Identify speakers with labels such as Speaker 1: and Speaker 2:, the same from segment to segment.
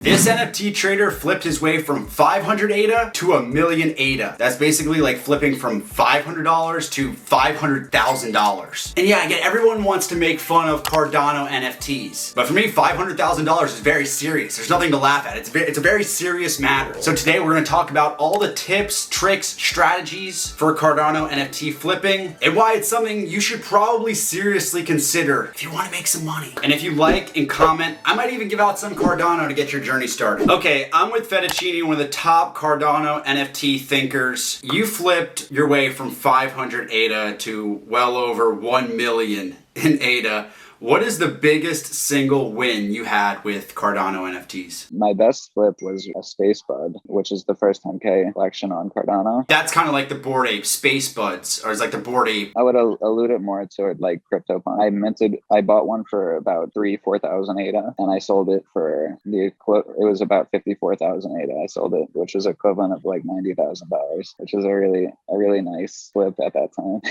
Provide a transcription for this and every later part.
Speaker 1: This NFT trader flipped his way from 500 ADA to a million ADA. That's basically like flipping from $500 to $500,000. And yeah, again, everyone wants to make fun of Cardano NFTs. But for me, $500,000 is very serious. There's nothing to laugh at. It's a very serious matter. So today we're gonna talk about all the tips, tricks, strategies for Cardano NFT flipping and why it's something you should probably seriously consider if you wanna make some money. And if you like and comment, I might even give out some Cardano to get your journey started. Okay, I'm with Fettuccine, one of the top Cardano NFT thinkers. You flipped your way from 500 ADA to well over 1 million in ADA. What is the biggest single win you had with Cardano NFTs?
Speaker 2: My best flip was a Space Bud, which is the first 10K collection on Cardano.
Speaker 1: That's kind of like the Bored Ape Space Buds, or it's like the Bored Ape.
Speaker 2: I would allude it more to it like CryptoPunks. I bought one for about 4,000 ADA, and I sold it for it was about 54,000 ADA. I sold it, which was equivalent of like $90,000, which was a really nice flip at that time.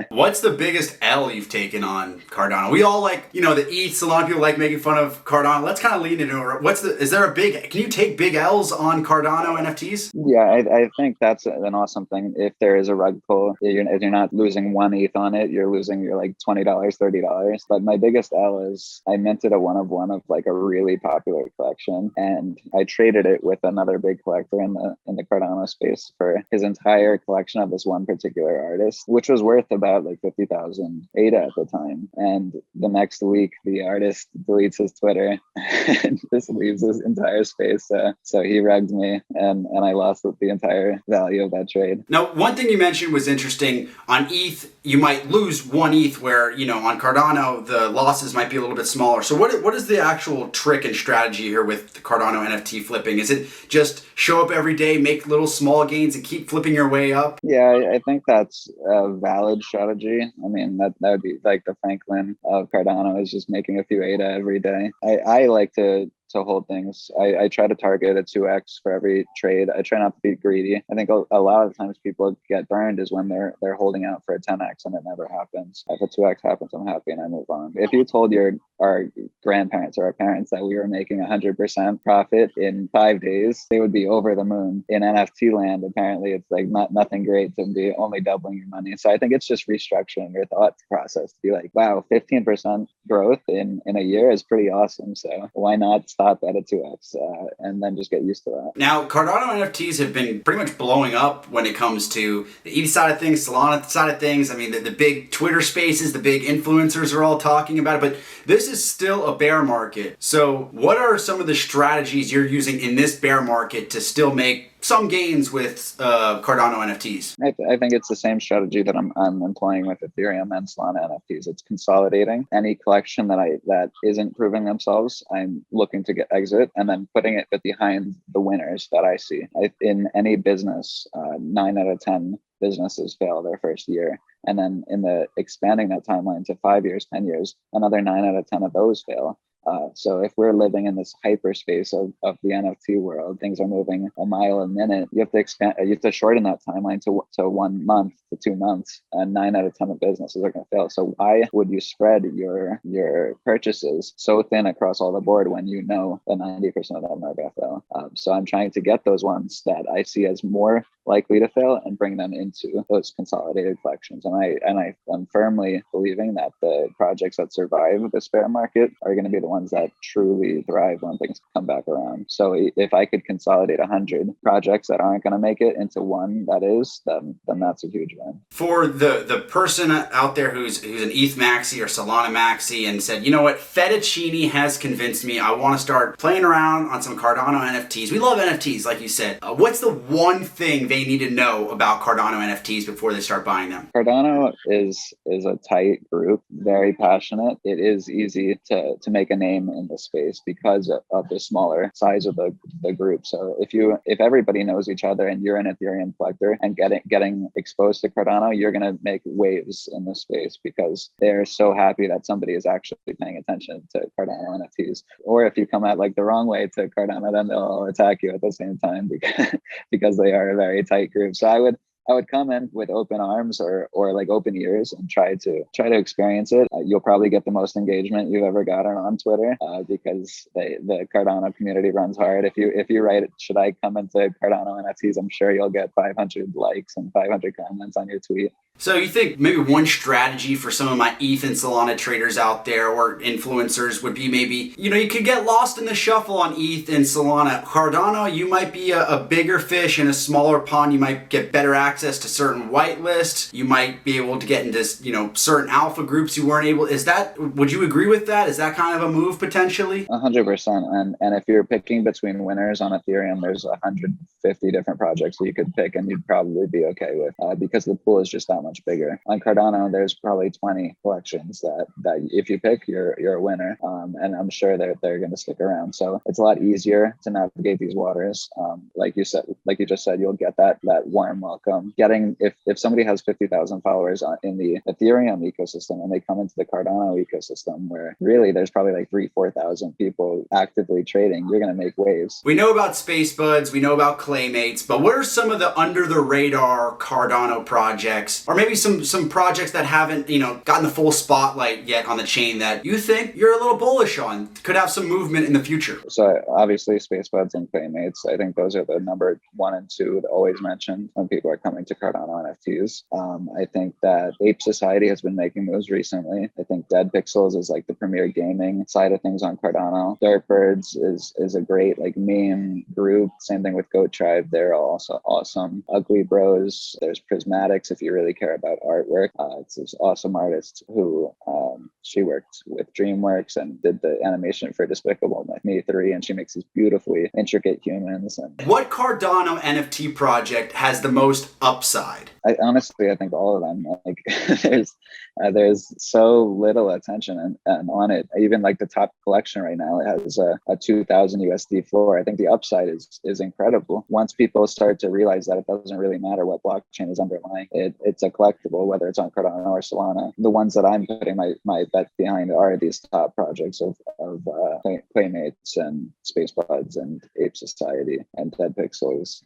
Speaker 1: What's the biggest L you've taken on Cardano? We all like, you know, the ETHs, a lot of people like making fun of Cardano. Let's kind of lean into it. Is there a can you take big L's on Cardano NFTs?
Speaker 2: Yeah, I think that's an awesome thing. If there is a rug pull, if you're not losing one ETH on it, you're losing your like $20, $30. But my biggest L is I minted a one of like a really popular collection, and I traded it with another big collector in the Cardano space for his entire collection of this one particular artist, which was worth about like 50,000 ADA at the time. And the next week, the artist deletes his Twitter and just leaves his entire space. So he rugged me, and I lost the entire value of that trade.
Speaker 1: Now, one thing you mentioned was interesting. On ETH, you might lose one ETH where, you know, on Cardano, the losses might be a little bit smaller. So what is the actual trick and strategy here with the Cardano NFT flipping? Is it just show up every day, make little small gains, and keep flipping your way up?
Speaker 2: Yeah, I think that's a valid strategy. I mean, that would be like the Franklin of Cardano is just making a few ADA every day. I like to hold things. I try to target a 2x for every trade. I try not to be greedy. I think a lot of times people get burned is when they're holding out for a 10x and it never happens. If a 2x happens, I'm happy and I move on. If you told our grandparents or our parents that we were making 100% profit in 5 days, they would be over the moon. In NFT land, apparently it's like nothing great to be only doubling your money. So I think it's just restructuring your thought process to be like, wow, 15% growth in a year is pretty awesome. So why not stop at a 2x and then just get used to that?
Speaker 1: Now, Cardano NFTs have been pretty much blowing up when it comes to the ETH side of things, Solana side of things. I mean, the big Twitter spaces, the big influencers are all talking about it, but this is still a bear market. So what are some of the strategies you're using in this bear market to still make some gains with Cardano NFTs?
Speaker 2: I think it's the same strategy that I'm employing with Ethereum and Solana NFTs. It's consolidating any collection that isn't proving themselves. I'm looking to exit and then putting it behind the winners that I see. In any business, 9 out of 10 businesses fail their first year. And then expanding that timeline to 5 years, 10 years, another 9 out of 10 of those fail. So if we're living in this hyperspace of the NFT world, things are moving a mile a minute. You have to shorten that timeline to 1 month to 2 months, and 9 out of 10 of businesses are going to fail. So why would you spread your purchases so thin across all the board when you know that 90% of them are going to fail? So I'm trying to get those ones that I see as more likely to fail and bring them into those consolidated collections. And I'm firmly believing that the projects that survive this bear market are going to be the ones that truly thrive when things come back around. So if I could consolidate 100 projects that aren't going to make it into one that is, then that's a huge win.
Speaker 1: For the person out there who's an ETH maxi or Solana maxi and said, you know what, Fettuccine has convinced me, I want to start playing around on some Cardano NFTs. We love NFTs, like you said. What's the one thing they need to know about Cardano NFTs before they start buying them?
Speaker 2: Cardano is a tight group, very passionate. It is easy to make a name in the space because of the smaller size of the group. So if everybody knows each other and you're an Ethereum collector and getting exposed to Cardano, you're going to make waves in the space because they're so happy that somebody is actually paying attention to Cardano NFTs. Or if you come out like the wrong way to Cardano, then they'll all attack you at the same time because they are a very tight group. So I would come in with open arms or like open ears and try to experience it. You'll probably get the most engagement you've ever gotten on Twitter because the Cardano community runs hard. If you write, should I come into Cardano NFTs, I'm sure you'll get 500 likes and 500 comments on your tweet.
Speaker 1: So you think maybe one strategy for some of my ETH and Solana traders out there or influencers would be maybe, you could get lost in the shuffle on ETH and Solana. Cardano, you might be a bigger fish in a smaller pond. You might get better access to certain whitelists. You might be able to get into, certain alpha groups you weren't able. Would you agree with that? Is that kind of a move potentially?
Speaker 2: 100%. And if you're picking between winners on Ethereum, there's 150 different projects that you could pick and you'd probably be okay with because the pool is just that much bigger. On Cardano, there's probably 20 collections that if you pick, you're a winner. And I'm sure they're going to stick around. So it's a lot easier to navigate these waters. Like you just said, you'll get that warm welcome. If somebody has 50,000 followers in the Ethereum ecosystem and they come into the Cardano ecosystem where really there's probably like 3,000-4,000 people actively trading, you're going to make waves.
Speaker 1: We know about Space Buds, we know about Claymates, but what are some of the under the radar Cardano projects, or maybe some projects that haven't, gotten the full spotlight yet on the chain that you think you're a little bullish on, could have some movement in the future?
Speaker 2: So obviously Space Buds and Claymates, I think those are the number 1 and 2 always mentioned when people are coming to Cardano NFTs. I think that Ape Society has been making moves recently. I think Dead Pixels is like the premier gaming side of things on Cardano. Dirtbirds is a great like meme group. Same thing with Goat Tribe. They're also awesome. Ugly Bros. There's Prismatics if you really care about artwork. It's this awesome artist who she worked with DreamWorks and did the animation for Despicable Me 3, and she makes these beautifully intricate humans. And
Speaker 1: what Cardano NFT project has the most upside?
Speaker 2: I think all of them. Like there's so little attention and on it. Even like the top collection right now, it has a 2,000 USD floor. I think the upside is incredible. Once people start to realize that it doesn't really matter what blockchain is underlying it, it's a collectible, whether it's on Cardano or Solana. The ones that I'm putting my bet behind are these top projects of Playmates and Space Buds and Ape Society and Dead Pixels.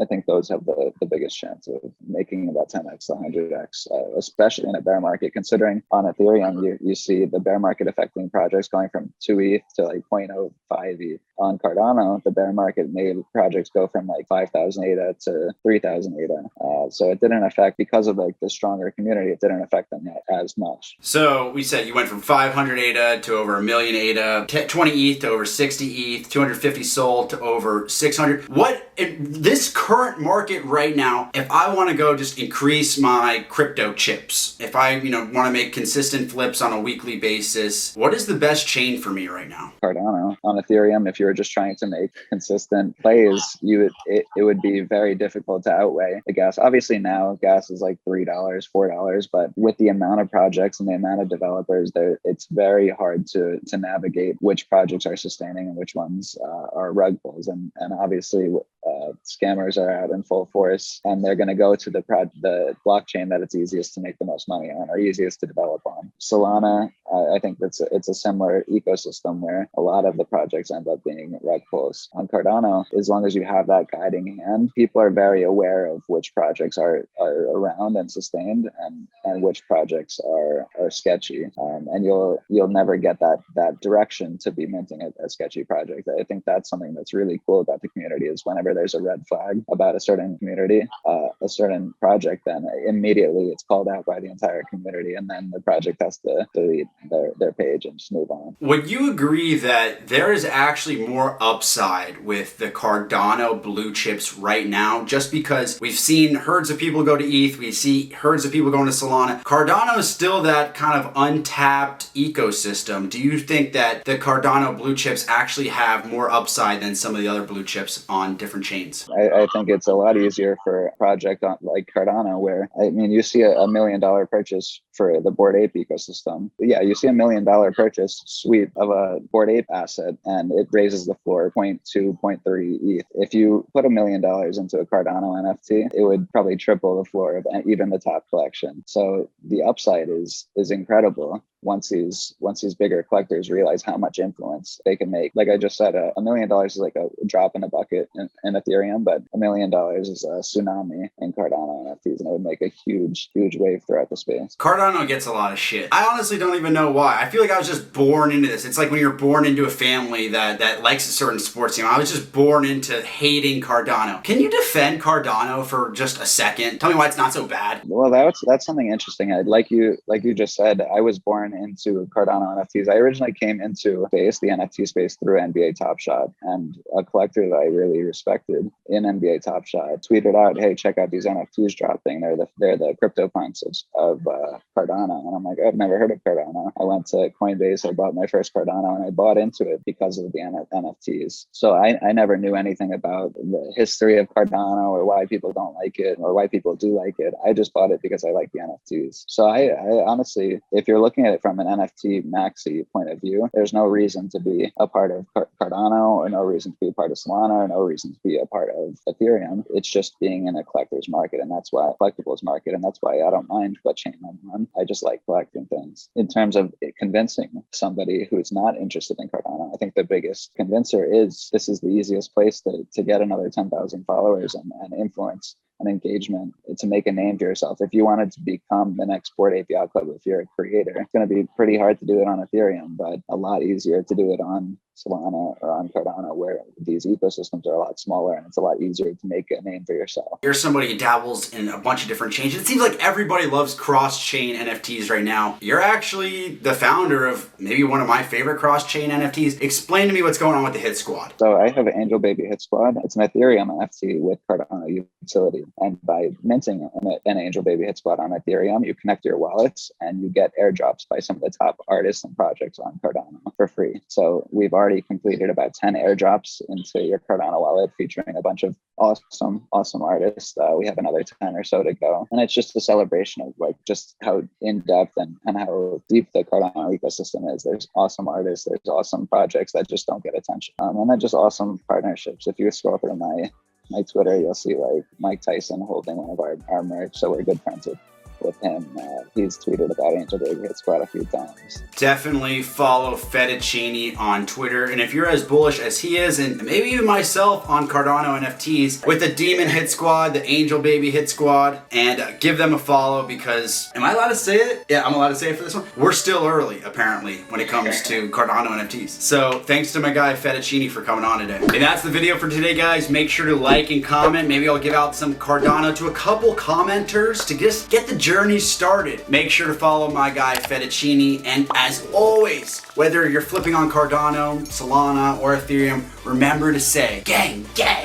Speaker 2: I think those have the biggest chance of making about 10x, 100x, especially in a bear market. Considering on Ethereum, you see the bear market affecting projects going from 2 ETH to like 0.05 ETH. On Cardano, the bear market made projects go from like 5,000 ADA to 3,000 ADA. So it didn't affect, because of like the stronger community, it didn't affect them as much.
Speaker 1: So we said you went from 500 ADA to over 1 million ADA, 20 ETH to over 60 ETH, 250 sold to over 600. What in this current market right now, if I want to go just increase my crypto chips, if I want to make consistent flips on a weekly basis, what is the best chain for me right now?
Speaker 2: Cardano. On Ethereum, if you were just trying to make consistent plays, it would be very difficult to outweigh the gas. Obviously now gas is like $3, $4, but with the amount of projects and the amount of developers there, it's very hard to navigate which projects are sustaining and which ones are rug pulls. And obviously scammers are out in full force, and they're going to go to the blockchain that it's easiest to make the most money on or easiest to develop on. Solana, I think it's a similar ecosystem where a lot of the projects end up being rug pulls. On Cardano, as long as you have that guiding hand, people are very aware of which projects are around and sustained and which projects are sketchy. And you'll never get that direction to be minting a sketchy project. I think that's something that's really cool about the community, is whenever there's a red flag about a certain community, a certain project, then immediately it's called out by the entire community, and then the project has to delete their page and just move on.
Speaker 1: Would you agree that there is actually more upside with the Cardano blue chips right now, just because we've seen herds of people go to ETH, we see herds of people going to Solana? Cardano is still that kind of untapped ecosystem. Do you think that the Cardano blue chips actually have more upside than some of the other blue chips on different chains?
Speaker 2: I think it's a lot easier for a project like Cardano, where you see a $1 million purchase for the Bored Ape ecosystem. Yeah, you see a $1 million purchase sweep of a Bored Ape asset, and it raises the floor 0.2, 0.3 ETH. If you put $1 million into a Cardano NFT, it would probably triple the floor of even the top collection. So the upside is incredible. once these bigger collectors realize how much influence they can make. Like I just said, $1 million is like a drop in a bucket in Ethereum, but $1 million is a tsunami in Cardano NFTs, and it would make a huge wave throughout the space.
Speaker 1: Cardano gets a lot of shit. I honestly don't even know why. I feel like I was just born into this. It's like when you're born into a family that likes a certain sports team. I was just born into hating Cardano. Can you defend Cardano for just a second? Tell me why it's not so bad.
Speaker 2: Well, that's something interesting. Like you just said, I was born into Cardano NFTs. I originally came into the NFT space through NBA Top Shot, and a collector that I really respected in NBA Top Shot tweeted out, "Hey, check out these NFTs dropping. They're the CryptoPunks of Cardano." And I'm like, I've never heard of Cardano. I went to Coinbase, I bought my first Cardano, and I bought into it because of the NFTs. So I never knew anything about the history of Cardano or why people don't like it or why people do like it. I just bought it because I like the NFTs. So I honestly, if you're looking at it from an NFT maxi point of view, there's no reason to be a part of Cardano, or no reason to be a part of Solana, or no reason to be a part of Ethereum. It's just being in a collector's market, and that's why collectibles market, and that's why I don't mind what chain I'm on. I just like collecting things. In terms of convincing somebody who's not interested in Cardano, I think the biggest convincer is this is the easiest place to get another 10,000 followers and influence and engagement, to make a name for yourself. If you wanted to become the next Bored Ape Yacht Club, if you're a creator, it's going to be pretty hard to do it on Ethereum, but a lot easier to do it on Solana or on Cardano, where these ecosystems are a lot smaller and it's a lot easier to make a name for yourself.
Speaker 1: You're somebody who dabbles in a bunch of different chains. It seems like everybody loves cross-chain NFTs right now. You're actually the founder of maybe one of my favorite cross-chain NFTs. Explain to me what's going on with the Hit Squad.
Speaker 2: So I have Angel Baby Hit Squad. It's an Ethereum NFT with Cardano utility. And by minting an Angel Baby Hit Squad on Ethereum, you connect your wallets and you get airdrops by some of the top artists and projects on Cardano for free. So we've already completed about 10 airdrops into your Cardano wallet featuring a bunch of awesome artists. We have another 10 or so to go. And it's just a celebration of like just how in-depth and how deep the Cardano ecosystem is. There's awesome artists, there's awesome projects that just don't get attention. And then just awesome partnerships. If you scroll through my Twitter, you'll see like Mike Tyson holding one of our merch. So we're good friends with him. He's tweeted about Angel Baby Hit Squad a few times.
Speaker 1: Definitely follow Fettuccini on Twitter. And if you're as bullish as he is, and maybe even myself on Cardano NFTs, with the Demon Hit Squad, the Angel Baby Hit Squad, and give them a follow, because, am I allowed to say it? Yeah, I'm allowed to say it for this one. We're still early, apparently, when it comes to Cardano NFTs. So thanks to my guy Fettuccini for coming on today. And that's the video for today, guys. Make sure to like and comment. Maybe I'll give out some Cardano to a couple commenters to just get the journey started. Make sure to follow my guy Fettuccini, and as always, whether you're flipping on Cardano, Solana, or Ethereum, remember to say gang, gang.